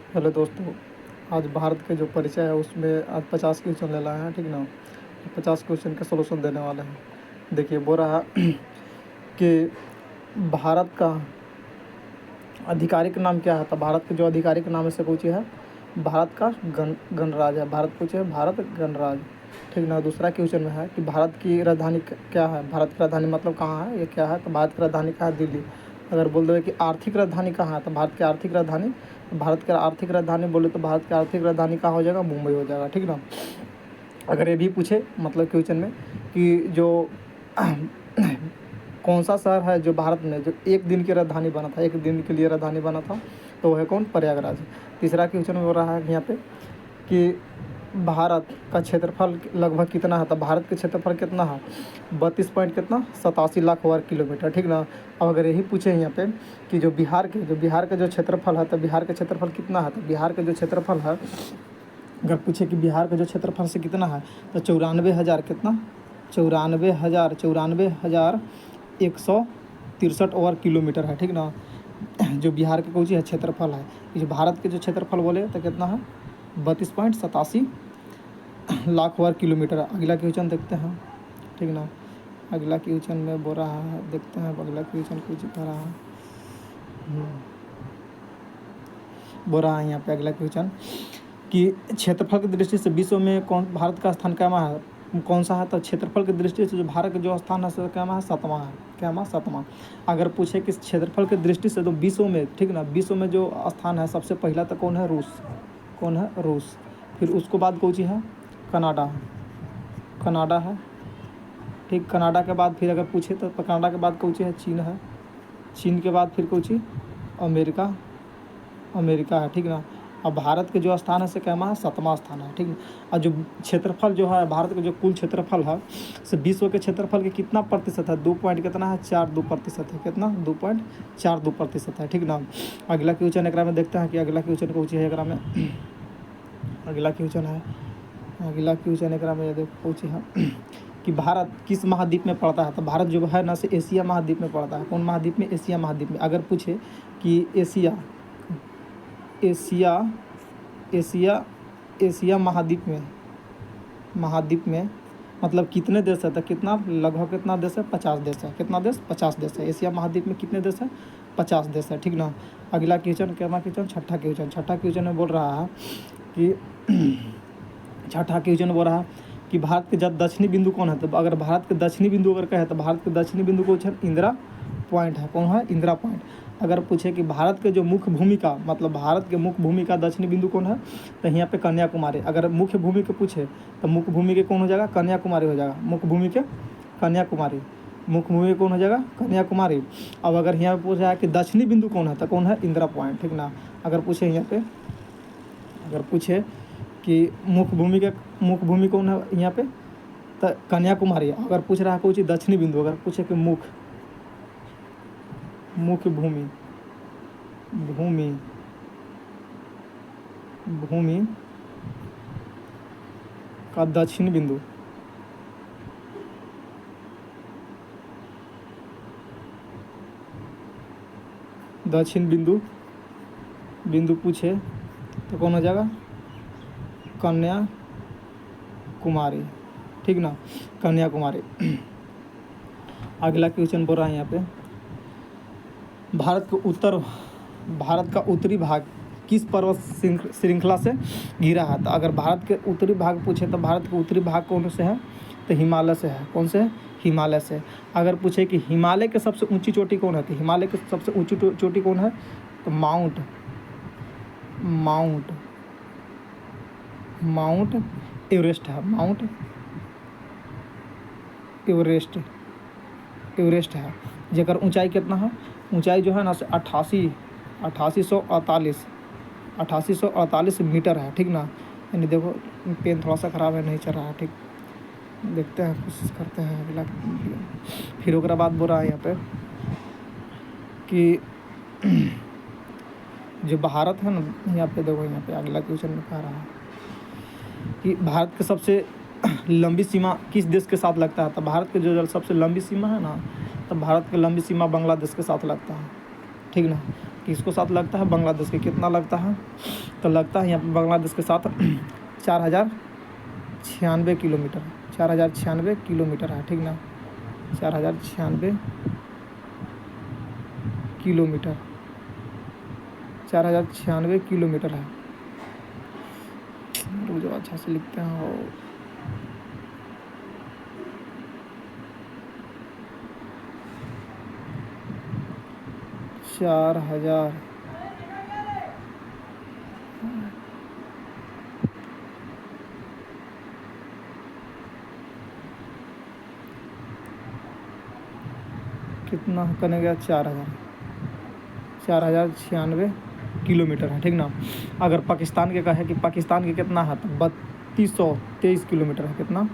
Hello दोस्तों, आज भारत के जो परिचय है उसमें आज 50 क्वेश्चन ले लाए हैं, ठीक ना। 50 क्वेश्चन का सलूशन देने वाले हैं। देखिए, बोल रहा कि भारत का आधिकारिक नाम क्या है। तो भारत के जो आधिकारिक नाम है से पूछे है भारत का गणराज है। भारत पूछे है भारत गणराज, ठीक ना। दूसरा क्वेश्चन में है कि भारत की राजधानी क्या है। भारत की राजधानी मतलब कहाँ है, ये क्या है। तो भारत की राजधानी कहाँ है, दिल्ली। अगर बोल दो कि आर्थिक राजधानी कहाँ है, तो भारत की आर्थिक राजधानी, भारत की आर्थिक राजधानी बोले तो भारत की आर्थिक राजधानी कहाँ हो जाएगा, मुंबई हो जाएगा, ठीक ना। अगर ये भी पूछे मतलब क्वेश्चन में कि जो कौन सा शहर है जो भारत में जो एक दिन की राजधानी बना था, एक दिन के लिए राजधानी बना था, तो वह है कौन, प्रयागराज। तीसरा क्वेश्चन में हो रहा है यहाँ पे कि भारत का क्षेत्रफल लगभग कितना है। तो भारत का क्षेत्रफल कितना है, 32 पॉइंट कितना 87 लाख वर्ग किलोमीटर, ठीक ना। अब अगर यही पूछे यहाँ पे कि जो बिहार का जो क्षेत्रफल है, तो बिहार का क्षेत्रफल कितना है। तो बिहार का जो क्षेत्रफल है, अगर पूछे कि बिहार का जो क्षेत्रफल से कितना है, तो 94,000 कितना 94,163 वर्ग किलोमीटर है, ठीक ना। जो बिहार का कौची है क्षेत्रफल है। जो भारत के जो क्षेत्रफल बोले तो कितना है, 32.87 लाख वर्ग किलोमीटर। अगला क्वेश्चन देखते हैं, ठीक ना। अगला क्वेश्चन में बोल रहा है, देखते हैं अगला क्वेश्चन कुछ बता रहा है। बोल रहा है यहाँ पे अगला क्वेश्चन कि क्षेत्रफल की दृष्टि से विश्व में कौन भारत का स्थान क्या है, कौन सा है। तो क्षेत्रफल की दृष्टि से जो भारत का जो स्थान है क्या है, 7वां है। क्या है, 7वां। अगर पूछे कि क्षेत्रफल की दृष्टि से तो विश्व में, ठीक ना, विश्व में जो स्थान है सबसे पहला तो कौन है, रूस। कौन है, रूस। फिर उसको बाद कौन सी है, कनाडा। कनाडा है, ठीक। कनाडा के बाद फिर अगर पूछे तो कनाडा के बाद कौन सी है, चीन है। चीन के बाद फिर कौन सी, अमेरिका। अमेरिका है, ठीक ना। अब भारत के जो स्थान है से क्या है, 7वां स्थान है, ठीक ना। और जो क्षेत्रफल जो है भारत का जो कुल क्षेत्रफल है से विश्व के क्षेत्रफल के कितना प्रतिशत है, 2 पॉइंट कितना है, 42% है। कितना, 2.42% है, ठीक ना। अगला क्वेश्चन एक में देखते हैं कि अगला क्वेश्चन कौन सी है एक में। अगला क्वेश्चन है, अगला क्वेश्चन एक में देखो कौन सी है कि भारत किस महाद्वीप में पड़ता है। तो भारत जो है ना से एशिया महाद्वीप में पड़ता है। कौन महाद्वीप में, एशिया महाद्वीप में। अगर पूछे कि एशिया एशिया महाद्वीप में मतलब कितने देश है, तो कितना लगभग कितना देश है, 50 देश है। कितना देश, 50 देश है। एशिया महाद्वीप में कितने देश है, 50 देश है, ठीक ना। अगला क्वेश्चन क्या क्वेश्चन, छठा क्वेश्चन में बोल रहा है कि छठा क्वेश्चन बोल रहा है कि भारत के जब दक्षिणी बिंदु कौन है। तो अगर भारत के दक्षिणी बिंदु अगर कहे तो भारत के दक्षिणी बिंदु को इंदिरा पॉइंट है। कौन है, इंदिरा पॉइंट। अगर पूछे कि भारत के जो मुख्य भूमि का मतलब भारत के मुख्य भूमि का दक्षिणी बिंदु कौन है, तो यहाँ पे कन्याकुमारी। अगर मुख्य भूमि के पूछे तो मुख्य भूमि के कौन हो जाएगा, कन्याकुमारी हो जाएगा। मुख्य भूमि के कन्याकुमारी, मुख्य भूमि कौन हो जाएगा, कन्याकुमारी। अब अगर यहाँ पे पूछा है कि दक्षिणी बिंदु कौन है, तो कौन है, इंदिरा पॉइंट, ठीक ना। अगर पूछे यहाँ पे, अगर पूछे कि मुख्य भूमि कौन है यहाँ पे, तो कन्याकुमारी। अगर पूछ रहा है कुछ दक्षिणी बिंदु, अगर पूछे कि मुख्य भूमि का दक्षिण बिंदु, बिंदु पूछे तो कौन हो जाएगा, कन्याकुमारी, ठीक ना, कन्याकुमारी। अगला क्वेश्चन बोल रहा है यहाँ पे भारत का उत्तरी भाग किस पर्वत श्रृंखला से घिरा है। तो अगर भारत के उत्तरी भाग पूछे तो भारत के उत्तरी भाग कौन से है, तो हिमालय से है। कौन से है, हिमालय से। अगर पूछे कि हिमालय के सबसे ऊंची चोटी कौन है, तो हिमालय की सबसे ऊंची चोटी कौन है, तो माउंट एवरेस्ट है। माउंट एवरेस्ट है, जेकर ऊंचाई कितना है, ऊंचाई जो है ना 8848 मीटर है, ठीक ना। यानी देखो पेन थोड़ा सा ख़राब है, नहीं चल रहा है, ठीक। देखते हैं, कोशिश करते हैं अगला। फिर उसके बाद बोल रहा है यहाँ पे कि जो भारत है ना, यहाँ पे देखो, यहाँ पे अगला क्वेश्चन में कह रहा है कि भारत के सबसे लंबी सीमा किस देश के साथ लगता है। तो भारत के जो सबसे लंबी सीमा है ना, तो भारत की लंबी सीमा बांग्लादेश के साथ लगता है, ठीक ना। किसको साथ लगता है, बांग्लादेश के। कितना लगता है, तो लगता है यहाँ पर बांग्लादेश के साथ 4096 किलोमीटर, 4096 किलोमीटर है, ठीक ना, 4096 किलोमीटर, 4096 किलोमीटर है। जो अच्छा से लिखते हैं वो 4000 कितना करने गया, 4096 किलोमीटर है, ठीक ना। अगर पाकिस्तान के कहे कि पाकिस्तान के कितना है, तो 3223 किलोमीटर है। कितना,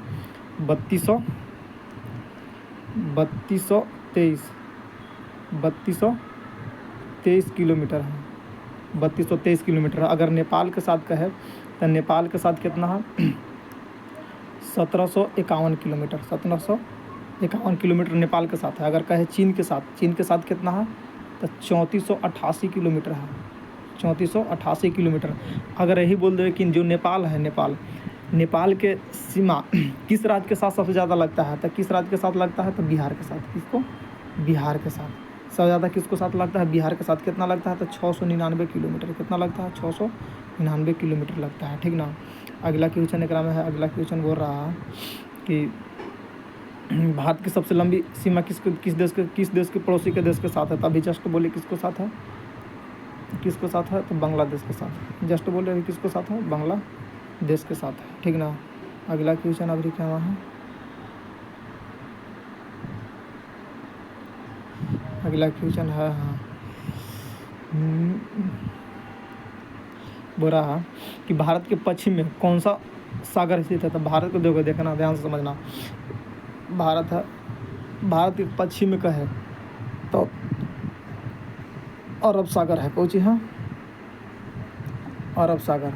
3223 किलोमीटर है, 3223 किलोमीटर है। अगर नेपाल के साथ कहे तो नेपाल के साथ कितना है, 1751 किलोमीटर, 1751 किलोमीटर नेपाल के साथ है। अगर कहे चीन के साथ कितना है, तो 3488 किलोमीटर है, 3488 किलोमीटर। अगर यही बोल दे कि जो नेपाल है, नेपाल के सीमा किस राज्य के साथ सबसे ज़्यादा लगता है, तो किस राज्य के साथ लगता है, तो बिहार के साथ। किसको, बिहार के साथ सबसे ज़्यादा किसको साथ लगता है, बिहार के साथ। कितना लगता है, तो 699 किलोमीटर। कितना लगता है, 699 किलोमीटर लगता है, ठीक ना। अगला क्वेश्चन एक में है, अगला क्वेश्चन बोल रहा है कि भारत की सबसे लंबी सीमा किस देश के पड़ोसी के देश के साथ है। तभी जस्ट बोले किसको साथ है, तो बांग्लादेश के साथ। जस्ट बोले अभी किसको साथ है, बांग्लादेश के साथ है, ठीक ना। अगला क्वेश्चन अभी क्या है, अगला क्वेश्चन है, हाँ, बोल रहा है कि भारत के पश्चिम में कौन सा सागर स्थित है। तो भारत को देखना, ध्यान से समझना। भारत के पश्चिम में कहे तो अरब सागर है। कौन सी है, अरब सागर।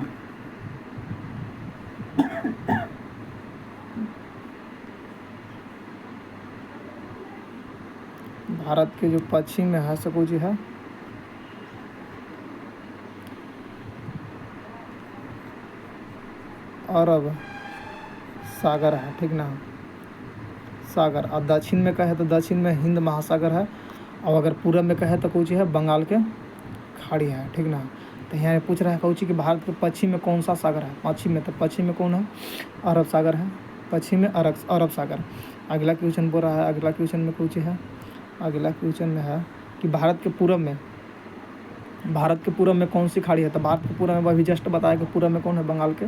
भारत के जो पश्चिम में है सो कौन सी है, अरब सागर है, ठीक ना, सागर। और दक्षिण में कहे तो दक्षिण में हिंद महासागर है। और अगर पूरब में कहे तो कौन सी है, बंगाल के खाड़ी है, ठीक ना। तो यहाँ पूछ रहा है कौन सी कि भारत के पश्चिम में कौन सा सागर है। पश्चिम में, तो पश्चिम में कौन है, अरब सागर है, पश्चिम में अरब सागर। अगला क्वेश्चन बोल रहा है, अगला क्वेश्चन में कौन सी है, अगला क्वेश्चन में है कि भारत के पूरब में कौन सी खाड़ी है। तो भारत के पूरब में वही जस्ट बताया कि पूरब में कौन है, बंगाल के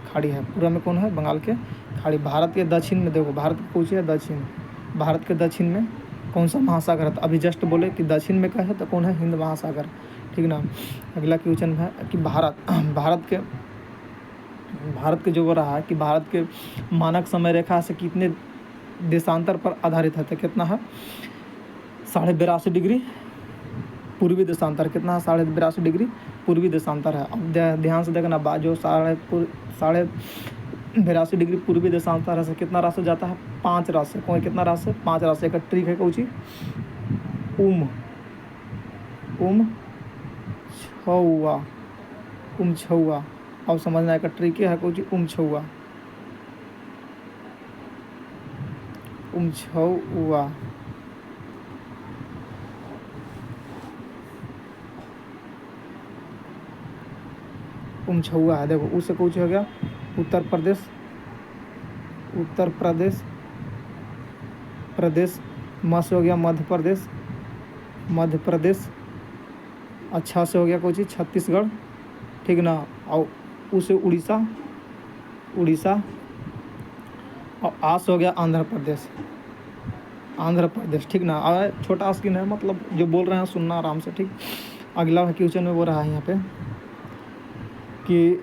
खाड़ी है। पूरब में कौन है, बंगाल के खाड़ी। भारत के दक्षिण में देखो, भारत के पूछे है दक्षिण, भारत के दक्षिण में कौन सा महासागर है। तो अभी जस्ट बोले कि दक्षिण में कहे तो कौन है, हिंद महासागर, ठीक ना। अगला क्वेश्चन है कि भारत के जो हो रहा है कि भारत के मानक समय रेखा से कितने देशांतर पर आधारित है। तो कितना है, 82.5 डिग्री पूर्वी देशांतर। कितना है, 82.5 डिग्री पूर्वी देशांतर है। अब ध्यान से देखना, जो 82.5 डिग्री पूर्वी देशांतर है कितना राशि जाता है, 5 राशि। कौन कितना राशि, 5 राशि। एक ट्रिक है कौची, छौआ। अब समझना एक ट्रिक है कौची, छौआ। छौआ है। देखो उससे कुछ हो गया, उत्तर प्रदेश, मस हो गया मध्य प्रदेश, अच्छा से हो गया कुछ छत्तीसगढ़, ठीक ना। और उसे उड़ीसा, और आस हो गया आंध्र प्रदेश, ठीक ना। और छोटा स्क्रीन है, मतलब जो बोल रहे हैं सुनना आराम से, ठीक। अगला क्वेश्चन में बोल रहा है यहाँ पे कि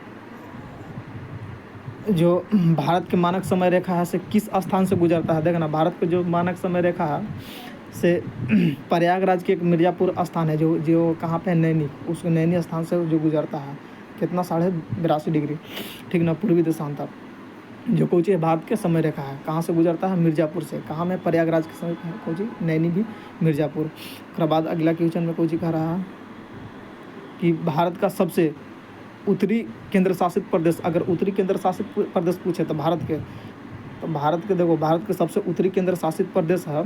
जो भारत के मानक समय रेखा है से किस स्थान से गुजरता है। देखना, भारत के जो मानक समय रेखा है से प्रयागराज के एक मिर्ज़ापुर स्थान है, जो कहाँ पे है, नैनी। उस नैनी स्थान से जो गुजरता है, कितना 82.5 डिग्री, ठीक ना, पूर्वी देशांतर। जो कोची है भारत के समय रेखा है, कहाँ से गुजरता है, मिर्ज़ापुर से। कहाँ में, प्रयागराज के समय कोची, नैनी भी मिर्ज़ापुर। उसके बाद अगला क्वेश्चन में कोची कह रहा है कि भारत का सबसे उत्तरी केंद्र शासित प्रदेश, अगर उत्तरी केंद्र शासित प्रदेश पूछे तो भारत के देखो, भारत के सबसे उत्तरी केंद्र शासित प्रदेश है,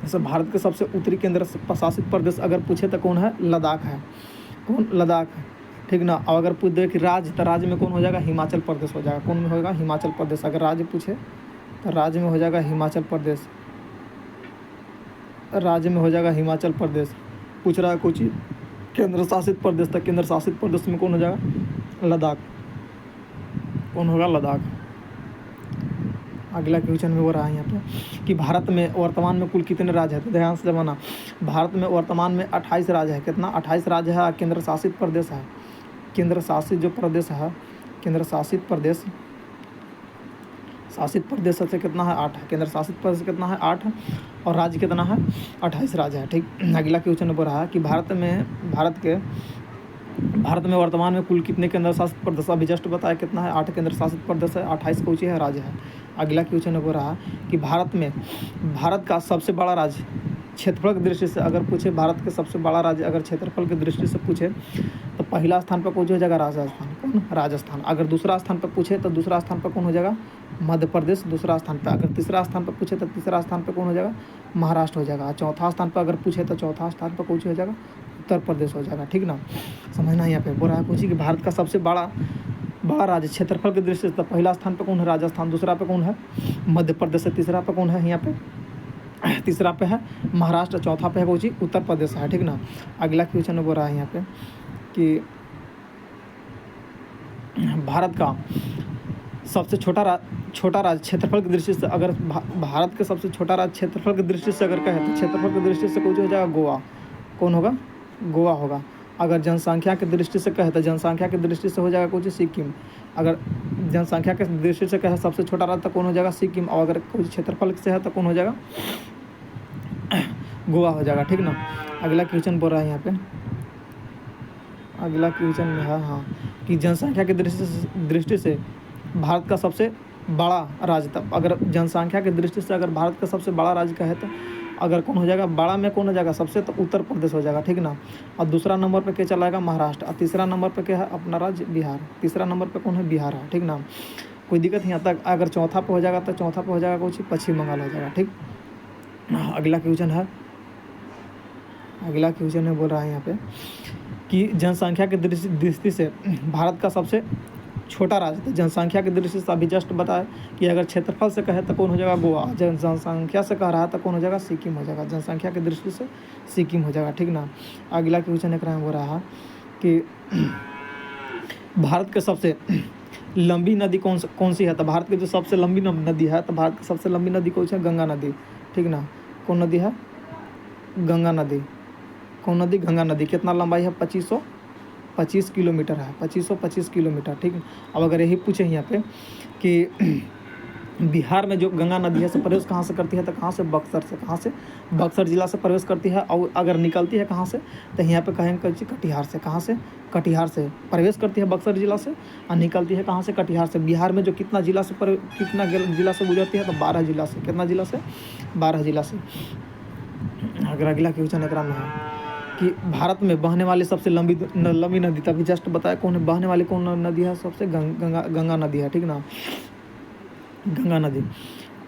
जैसे भारत के सबसे उत्तरी केंद्र शासित प्रदेश अगर पूछे तो कौन है? लद्दाख है। कौन? लद्दाख है, ठीक ना। और अगर पूछ दे कि राज्य, तो राज्य में कौन हो जाएगा? हिमाचल प्रदेश हो जाएगा। कौन में होगा? हिमाचल प्रदेश। अगर राज्य पूछे तो राज्य में हो जाएगा हिमाचल प्रदेश, राज्य में हो जाएगा हिमाचल प्रदेश। पूछ रहा है कुछ केंद्र शासित प्रदेश, तो केंद्र शासित प्रदेश में कौन हो जाएगा? लद्दाख। कौन होगा? लद्दाख। अगला क्वेश्चन में वो रहा है यहाँ पे कि भारत में वर्तमान में कुल कितने राज्य हैं? तो ध्यान से जमाना, भारत में वर्तमान में 28 राज्य है। कितना? 28 राज्य है। केंद्र शासित प्रदेश है, केंद्र शासित जो प्रदेश है, केंद्र शासित प्रदेश, शासित प्रदेश से कितना है? 8 है। केंद्र शासित प्रदेश कितना है? 8 है। और राज्य कितना है? 28 राज्य है, ठीक। अगला क्वेश्चन में रहा कि भारत में वर्तमान में कुल कितने केंद्र शासित प्रदेश? अभी जस्ट बताया कितना है? 8 केंद्र शासित प्रदेश है, 28 कौची है? राज्य है। अगला क्वेश्चन में रहा कि भारत का सबसे बड़ा राज्य क्षेत्रफल की दृष्टि से अगर पूछे, भारत के सबसे बड़ा राज्य अगर क्षेत्रफल की दृष्टि से पूछे तो पहला स्थान पर कौन हो जाएगा? राजस्थान। कौन? राजस्थान। अगर दूसरा स्थान पर पूछे तो दूसरा स्थान पर कौन हो जाएगा? मध्य प्रदेश दूसरा स्थान पर। अगर तीसरा स्थान पर पूछे तो तीसरा स्थान पर कौन हो जाएगा? महाराष्ट्र हो जाएगा। चौथा स्थान पर अगर पूछे तो चौथा स्थान पर कौन हो जाएगा? उत्तर प्रदेश हो जाएगा, ठीक ना। समझना यहाँ पे बोल रहा है पूछी कि भारत का सबसे बड़ा राज्य क्षेत्रफल की दृष्टि से तो पहला स्थान पर कौन है? राजस्थान। दूसरा पे कौन है? मध्य प्रदेश। तीसरा पे कौन है? यहाँ पे तीसरा पे है महाराष्ट्र। चौथा पे है कौन? उत्तर प्रदेश है, ठीक ना। अगला क्वेश्चन में बोल रहा है यहाँ पे कि भारत का सबसे छोटा राज्य क्षेत्रफल की दृष्टि से अगर भारत के सबसे छोटा राज्य क्षेत्रफल की दृष्टि से अगर कहे तो क्षेत्रफल की दृष्टि से कौन हो जाएगा? गोवा। कौन होगा? गोवा होगा। अगर जनसंख्या की दृष्टि से कहे तो जनसंख्या की दृष्टि से हो जाएगा कुछ? सिक्किम। अगर जनसंख्या के दृष्टि से कहे सबसे छोटा राज्य तो कौन हो जाएगा? सिक्किम। और अगर कुछ क्षेत्रफल से है तो कौन हो जाएगा? गोवा हो जाएगा, ठीक ना। अगला क्वेश्चन बोल रहा है यहाँ पे, अगला क्वेश्चन में है हाँ कि जनसंख्या की दृष्टि से भारत का सबसे बड़ा राज्य, तब अगर जनसंख्या की दृष्टि से अगर भारत का सबसे बड़ा राज्य कहे तो अगर कौन हो जाएगा? बड़ा में कौन हो जाएगा? सबसे तो उत्तर प्रदेश हो जाएगा, ठीक ना। और दूसरा नंबर पे क्या चला जाएगा? महाराष्ट्र। और तीसरा नंबर पे क्या है? अपना राज्य बिहार। तीसरा नंबर पे कौन है? बिहार है, ठीक ना। कोई दिक्कत नहीं आता। अगर चौथा पे हो जाएगा तो चौथा पे हो जाएगा कुछ? पश्चिम बंगाल हो जाएगा, ठीक। अगला क्वेश्चन है, अगला क्वेश्चन में बोल रहा है यहाँ पे कि जनसंख्या की दृष्टि से भारत का सबसे छोटा राज्य था। जनसंख्या की दृष्टि से अभी जस्ट बताया कि अगर क्षेत्रफल से कहे तो कौन हो जाएगा? गोवा। जनसंख्या से कह रहा है तो कौन हो जाएगा? सिक्किम हो जाएगा। जनसंख्या की दृष्टि से सिक्किम हो जाएगा, ठीक ना। अगला क्वेश्चन एक हो रहा है कि भारत के सबसे लंबी नदी कौन सी है? तो भारत की जो सबसे लंबी नदी है तो भारत की सबसे लंबी नदी कौन सी है? गंगा नदी, ठीक ना। कौन नदी है? गंगा नदी। कौन नदी? गंगा नदी। कितना लंबाई है? 2525 किलोमीटर है, 2525 किलोमीटर, ठीक है। अब अगर यही पूछे यहाँ पे कि बिहार में जो गंगा नदी है से प्रवेश कहाँ से करती है तो कहाँ से? बक्सर से। कहाँ से? बक्सर जिला से प्रवेश करती है। और अगर निकलती है कहाँ से तो यहाँ पे कहेंगे कटिहार से। कहाँ से? कटिहार से प्रवेश करती है बक्सर जिला से और निकलती है कहाँ से? कटिहार से। बिहार में जो कितना जिला से गुजरती है तो 12 जिला से। कितना जिला से? 12 जिला से। अगर अगला क्वेश्चन एक में है कि भारत में बहने वाली सबसे लंबी नदी, तभी जस्ट बताया कौन है? बहने वाली कौन नदी है? सबसे गंगा नदी है, ठीक ना। गंगा नदी।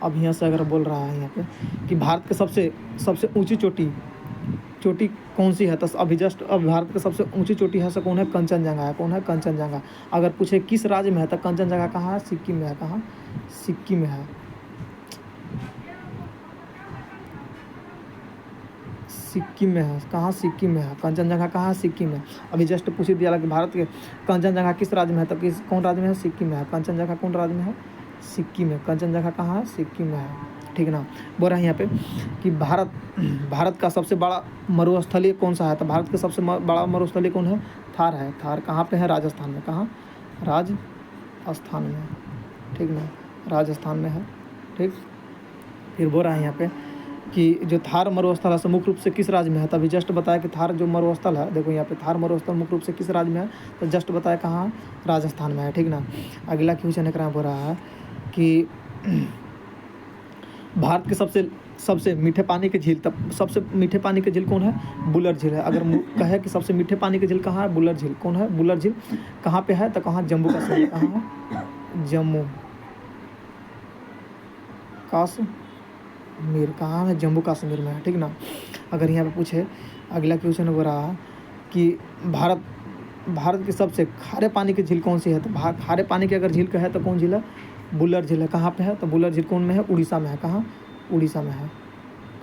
अब यहाँ से अगर बोल रहा है यहाँ पे कि भारत के सबसे ऊंची चोटी कौन सी है तो अभी जस्ट अब भारत की सबसे ऊंची चोटी है सो कौन है? कंचनजंगा है। कौन है? कंचनजंगा। अगर पूछे किस राज्य में है तो कंचनजंगा कहाँ है? सिक्किम में है। कहाँ? सिक्किम में है। सिक्किम में है। कहाँ? सिक्किम में है। कंचनजंगा कहाँ है? सिक्किम में। अभी जस्ट पूछ दिया कि भारत के कंचनजंगा किस राज्य में है तो कौन राज्य में है? सिक्किम में है। कंचनजंगा कौन राज्य में है? सिक्किम में। कंचनजंगा कहाँ है? सिक्किम में है, ठीक ना। बोल रहा है यहाँ पे कि भारत का सबसे बड़ा मरुस्थलीय कौन सा है तो भारत का सबसे बड़ा मरुस्थलीय कौन है? थार है। थार कहाँ पे है? राजस्थान में। कहाँ? राजस्थान में, ठीक ना। राजस्थान में है, ठीक। फिर बोल रहा है यहाँ पे कि जो थार मरुस्थल है मुख्य रूप से किस राज्य में है? तभी जस्ट बताया कि थार जो मरुस्थल है, देखो यहाँ पे थार मरुस्थल मुख्य रूप से किस राज्य में है तो जस्ट बताया कहाँ? राजस्थान में है, ठीक ना। अगला क्वेश्चन एक बोल रहा है कि भारत की सबसे सबसे मीठे पानी के झील, तब सबसे मीठे पानी के झील कौन है? बुलर झील है। अगर कहे कि सबसे मीठे पानी के झील कहाँ है? बुलर झील। कौन है? बुलर झील। कहाँ पे है? तो कहाँ? जम्मू कश्मीर। कहाँ है? जम्मू कश्मीर। कहाँ है? जम्मू कश्मीर में है, ठीक ना। अगर यहाँ पे पूछे, अगला क्वेश्चन हो रहा कि भारत की सबसे खारे पानी की झील कौन सी है? तो खारे पानी की अगर झील का है तो कौन झील है? बुलर झील है। कहाँ पे है? तो बुलर झील कौन में है? उड़ीसा में है। कहाँ? उड़ीसा में है।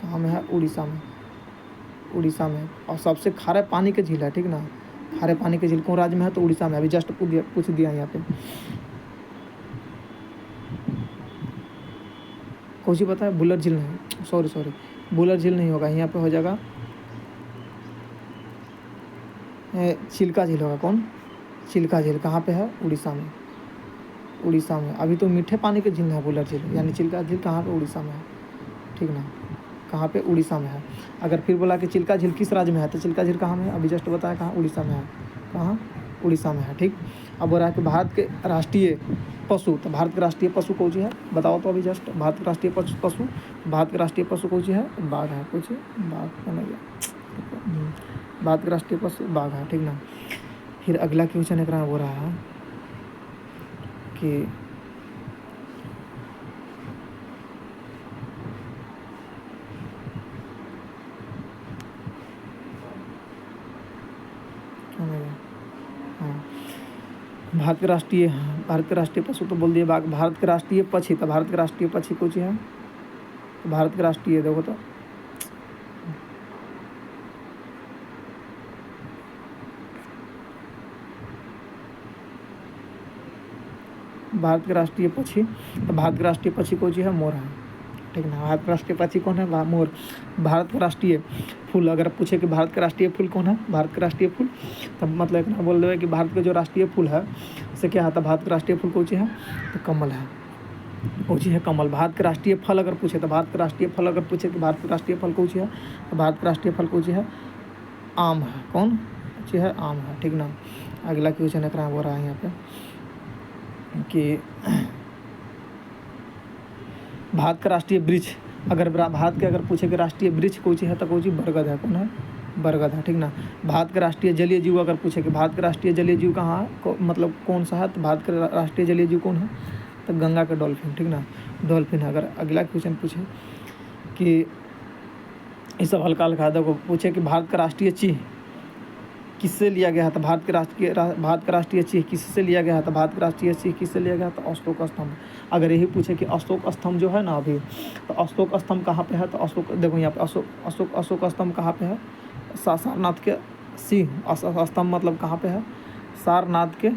कहाँ में है? उड़ीसा में। उड़ीसा में। और सबसे खारे पानी की झील है, ठीक ना। खारे पानी की झील कौन राज्य में है? तो उड़ीसा में। अभी जस्ट पूछ दिया यहाँ पे। कौन सी पता है? बुलर झील नहीं, सॉरी बुलर झील नहीं होगा, यहाँ पे हो जाएगा चिल्का झील होगा। कौन? चिल्का झील। कहाँ पे है? उड़ीसा में। उड़ीसा में। अभी तो मीठे पानी की झील है बुलर झील, यानी चिल्का झील कहाँ पे? उड़ीसा में है, ठीक ना। कहाँ पे? उड़ीसा में है। अगर फिर बोला कि चिल्का झील किस राज्य में है, तो चिल्का झील कहाँ में है? अभी जस्ट बताया कहाँ? उड़ीसा में है। कहाँ? उड़ीसा में है, ठीक। अब बोल रहा है कि भारत के राष्ट्रीय पशु, तो भारत के राष्ट्रीय पशु कौन सी है? बताओ तो अभी जस्ट। भारत के राष्ट्रीय पशु, भारत के राष्ट्रीय पशु कौन सी है? बाघ है। कौन सी? बाघ बना गया। भारत के राष्ट्रीय पशु बाघ है, ठीक ना। फिर अगला क्वेश्चन एक हो रहा है कि भारत के राष्ट्रीय पशु तो बोल दिए बाघ। भारत के राष्ट्रीय पक्षी, तो भारत के राष्ट्रीय पक्षी कौन सी है? तो भारत के राष्ट्रीय, देखो तो भारत के राष्ट्रीय पक्षी, तो भारत के राष्ट्रीय पक्षी कौन सी है? मोर है, ठीक ना। भारत का राष्ट्रीय पक्षी कौन है? मोर। भारत का राष्ट्रीय फूल, अगर पूछे कि भारत का राष्ट्रीय फूल कौन है? भारत का राष्ट्रीय फूल, तब मतलब इतना बोल देवे कि भारत का जो राष्ट्रीय फूल है उसे क्या आता है? भारत का राष्ट्रीय फूल कौन सी है? तो कमल है। कौन सी है? कमल। भारत का राष्ट्रीय फल अगर पूछे, तो भारत का राष्ट्रीय फल अगर पूछे कि भारत का राष्ट्रीय फल कौन सी है, तो भारत का राष्ट्रीय फल कौन सी है? आम है। कौन सी है? आम है, ठीक ना। अगला क्वेश्चन एक हो रहा है यहाँ पे कि भारत का राष्ट्रीय वृक्ष, अगर भारत के अगर पूछे कि राष्ट्रीय वृक्ष कौन सी है, तो कौन सी? बरगद है। कौन है? बरगद है, ठीक ना। भारत का राष्ट्रीय जलीय जीव अगर पूछे कि भारत का राष्ट्रीय जलीय जीव कहाँ है, मतलब कौन सा है, तो भारत का राष्ट्रीय जलीय जीव कौन है? तो गंगा का डॉल्फिन, ठीक ना। डॉल्फिन है। अगर अगला क्वेश्चन पूछे कि ये सब हल्का हल्का देखो, पूछे कि भारत का राष्ट्रीय चिन्ह किससे लिया गया है, तो भारत का राष्ट्रीय चिन्ह किससे लिया गया है, तो भारत का राष्ट्रीय चिन्ह किससे लिया गया, तो अशोक स्तंभ। अगर यही पूछे कि अशोक स्तंभ जो है ना अभी, तो अशोक स्तंभ कहाँ पे है, तो अशोक, देखो यहाँ पे अशोक स्तंभ कहाँ पे है? सारनाथ के सिंह स्तंभ मतलब कहाँ पे है? सारनाथ के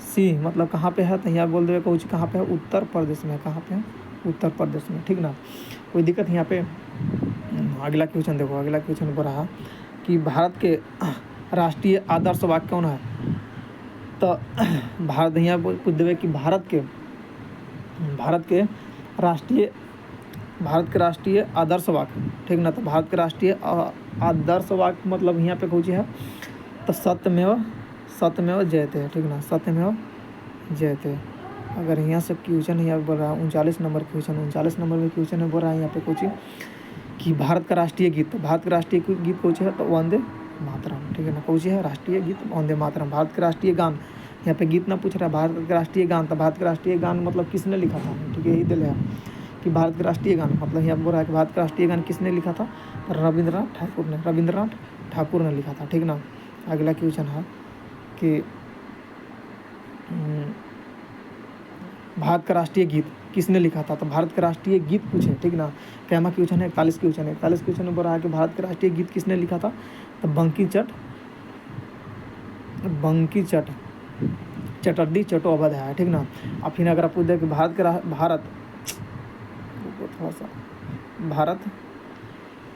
सिंह मतलब कहाँ पे है? तो यहाँ बोल देवे कौन कहाँ पे है? उत्तर प्रदेश में। कहाँ पे है? उत्तर प्रदेश में, ठीक ना। कोई दिक्कत यहाँ पे। अगला क्वेश्चन देखो, अगला क्वेश्चन बोल रहा कि भारत के राष्ट्रीय आदर्श वाक्य कौन है? तो भारत, यहाँ पूछ देवे कि भारत के राष्ट्रीय आदर्श वाक्य, ठीक ना। तो भारत के राष्ट्रीय आदर्श वाक्य मतलब यहाँ पे कौन है? तो सत्यमेव जयते, ठीक ना। सत्यमेव जयते। अगर यहाँ से क्वेश्चन यहाँ पे बोल रहा है 39 नंबर क्वेश्चन, 39 नंबर में क्वेश्चन है बोल रहा है यहाँ पे कुछ कि भारत का राष्ट्रीय गीत, भारत का राष्ट्रीय गीत कौन है? तो वंदे मातरम, ठीक है ना। कौन सी है? राष्ट्रीय गीत वंदे मातरम। भारत का राष्ट्रीय गान, यहाँ पे गीत ना पूछ रहा है, भारत का राष्ट्रीय गान, तो भारत का राष्ट्रीय गान मतलब किसने लिखा था, ठीक है। यही दिल है कि भारत का राष्ट्रीय गान मतलब यहाँ बोल रहा है कि भारत का राष्ट्रीय गान किसने लिखा था? रविंद्रनाथ ठाकुर ने लिखा था, ठीक ना। अगला क्वेश्चन है कि भारत का राष्ट्रीय गीत किसने लिखा था? तो भारत का राष्ट्रीय गीत पूछे, ठीक ना। कैमा क्वेश्चन है? 41 क्वेश्चन है। 41 क्वेश्चन में बोल रहा है कि भारत का राष्ट्रीय गीत किसने लिखा था? तो बंकी चटर्जी चट्टोपाध्याय है, ठीक ना। अब फिर अगर आप पूछ दे कि भारत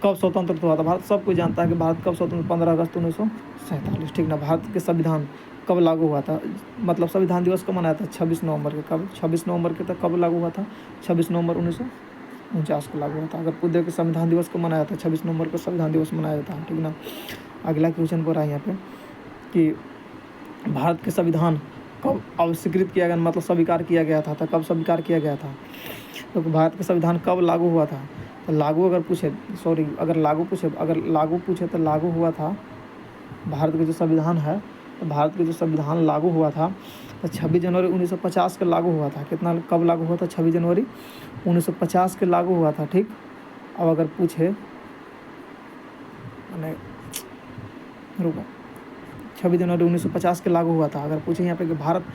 कब स्वतंत्र हुआ था? भारत सब कोई जानता है कि भारत कब स्वतंत्र, 15 अगस्त 1947, ठीक ना। भारत के संविधान कब लागू हुआ था? मतलब संविधान दिवस कब मनाया था? 26 नवंबर के। कब? 26 नवंबर के तक कब लागू हुआ था? 26 नवंबर 1949 को लागू हुआ था। अगर पूछ दे कि संविधान दिवस को मनाया था, 26 नवंबर को संविधान दिवस मनाया जाता है, ठीक ना। अगला क्वेश्चन बोल रहा है यहाँ पे कि भारत के संविधान कब स्वीकृत किया गया, मतलब स्वीकार किया गया था, तो कब स्वीकार किया गया था? तो भारत का संविधान कब लागू हुआ था? लागू अगर पूछे, अगर लागू पूछे तो लागू हुआ था भारत का जो संविधान है, तो भारत का जो संविधान लागू हुआ था तो 26 जनवरी 1950 के लागू हुआ था। कितना कब लागू हुआ था? 26 जनवरी 1950 के लागू हुआ था। ठीक, अब अगर पूछे मैंने रुको 26 जनवरी 1950 के लागू हुआ था। अगर पूछे यहाँ पे कि भारत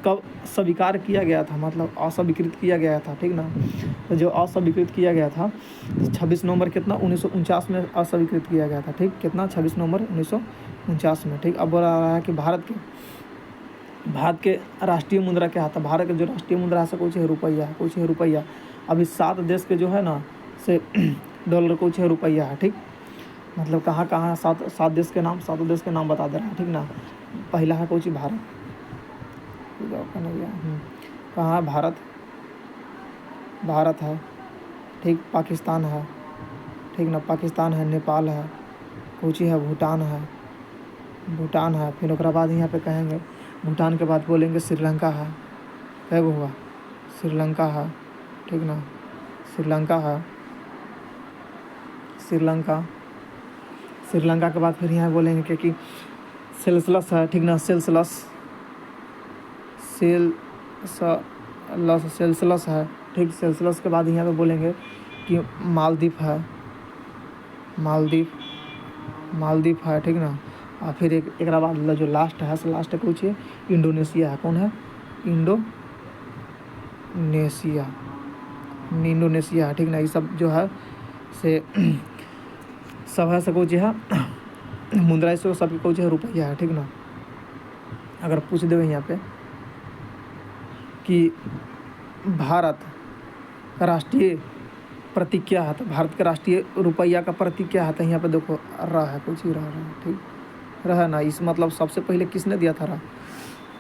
कब स्वीकार किया गया था, मतलब अस्वीकृत किया गया था, ठीक ना, तो जो अस्वीकृत किया गया था तो 26 नवंबर कितना 1949 में अस्वीकृत किया गया था। ठीक, कितना 26 नवंबर 1949 में। ठीक, अब बोला रहा है कि भारत के राष्ट्रीय मुद्रा क्या था? भारत के जो राष्ट्रीय मुद्रा है कुछ है रुपया। अभी 7 देश के जो है ना से डॉलर कुछ है रुपया है। ठीक, मतलब कहाँ 7 देश के नाम, 7 देश के नाम बता दे रहा है। ठीक ना, पहला है कुछ भारत, कहाँ है? भारत है। ठीक, पाकिस्तान है, ठीक ना, पाकिस्तान है, नेपाल है, कुछ है भूटान है। फिर उसके बाद यहाँ पे कहेंगे भूटान के बाद बोलेंगे श्रीलंका है। क्या हुआ? श्रीलंका है, ठीक ना, श्रीलंका के बाद फिर यहाँ बोलेंगे कि सेल्सलस है, ठीक ना, सेल्सलस है। ठीक, सेल्सलस के बाद यहाँ पे बोलेंगे कि मालदीव है, ठीक ना। और फिर एक बाद जो लास्ट है कुछ है इंडोनेशिया है। कौन है? इंडोनेशिया है, ठीक ना। ये सब जो है से सब है से कुछ है मुद्रा से सब कुछ है रुपया है। ठीक ना, अगर पूछ दे यहाँ पे कि भारत का राष्ट्रीय प्रतीक क्या है, तो भारत के राष्ट्रीय रुपया का प्रतीक क्या है? तो यहाँ पे देखो रहा है, कुछ ही रहा है। ठीक, रहा ना, इस मतलब सबसे पहले किसने दिया था? रहा।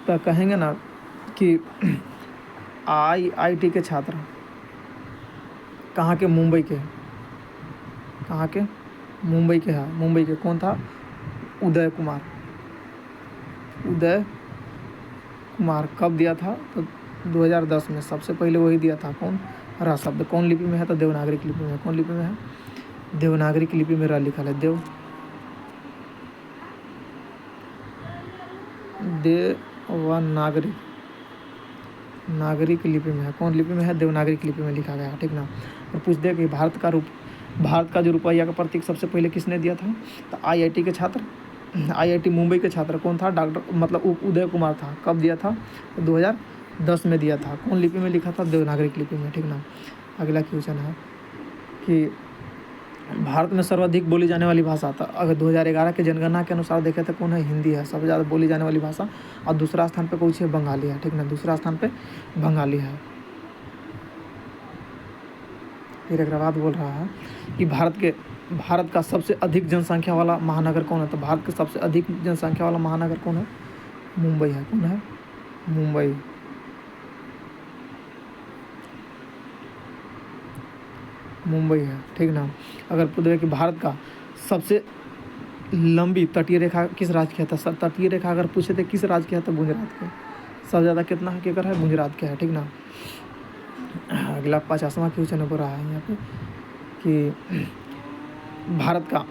तो कहेंगे ना कि IIT के छात्र कहाँ के? मुंबई के। मुंबई के कौन था? उदय कुमार। कब दिया था? तो 2010 में सबसे पहले वही दिया था। कौन? रहा शब्द कौन लिपि में है? तो देवनागरी लिपि में। कौन लिपि में है? देवनागरी लिपि में रहा लिखा है। देवनागरी लिपि में है। कौन लिपि में है? देवनागरी लिपि में लिखा गया है। ठीक ना, और पूछ दे कि भारत का जो रुपया का प्रतीक सबसे पहले किसने दिया था? तो IIT के छात्र, IIT मुंबई के छात्र। कौन था? डॉक्टर मतलब उदय कुमार था। कब दिया था? तो 2010 में दिया था। कौन लिपि में लिखा था? देवनागरी लिपि में। ठीक ना, अगला क्वेश्चन है कि भारत में सर्वाधिक बोली जाने वाली भाषा था। अगर 2011 के जनगणना के अनुसार देखें तो कौन है? हिंदी है सबसे ज़्यादा बोली जाने वाली भाषा। और दूसरा स्थान पे कुछ है बंगाली है। ठीक ना, दूसरा स्थान पे बंगाली है। फिर एक बात बोल रहा है कि भारत का सबसे अधिक जनसंख्या वाला महानगर कौन है? तो भारत का सबसे अधिक जनसंख्या वाला महानगर कौन है? मुंबई है। कौन है? मुंबई है। ठीक ना, अगर पूछे कि भारत का सबसे लंबी तटीय रेखा किस राज्य की है? तो तटीय रेखा अगर पूछे तो किस राज्य की है? तो गुजरात के। सबसे ज़्यादा कितना है केकर है? गुजरात के है। ठीक ना, अगला 50वां क्वेश्चन हो रहा है यहाँ पे कि भारत का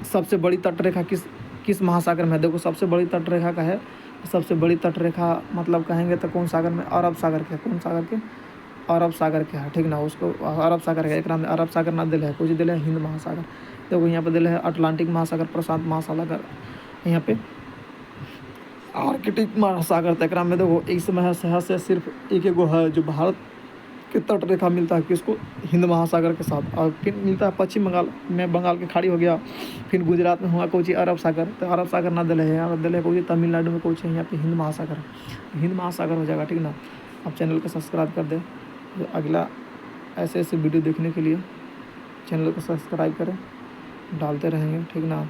सबसे बड़ी तटरेखा किस महासागर में है? देखो सबसे बड़ी तटरेखा का है, सबसे बड़ी तटरेखा मतलब कहेंगे तो कौन सागर में? अरब सागर के। कौन सागर के? अरब सागर के है। ठीक ना, उसको अरब सागर है। एक में अरब सागर ना दिल है, कुछ दिल है हिंद महासागर। देखो यहाँ पे दिल है अटलांटिक महासागर, प्रशांत महासागर, यहाँ पे आर्कटिक महासागर। तक में देखो इस महासागर से सिर्फ एक है जो भारत के तट रेखा मिलता है किसको? हिंद महासागर के साथ। और फिर मिलता है पश्चिम बंगाल में, बंगाल की खाड़ी हो गया। फिर गुजरात में हुआ कुछ अरब सागर, तो अरब सागर ना दिल है, यहाँ दिल है कुछ तमिलनाडु में कुछ है, यहाँ पे हिंद महासागर हो जाएगा। ठीक ना, आप चैनल को सब्सक्राइब कर दें। अगला ऐसे वीडियो देखने के लिए चैनल को सब्सक्राइब करें, डालते रहेंगे। ठीक ना।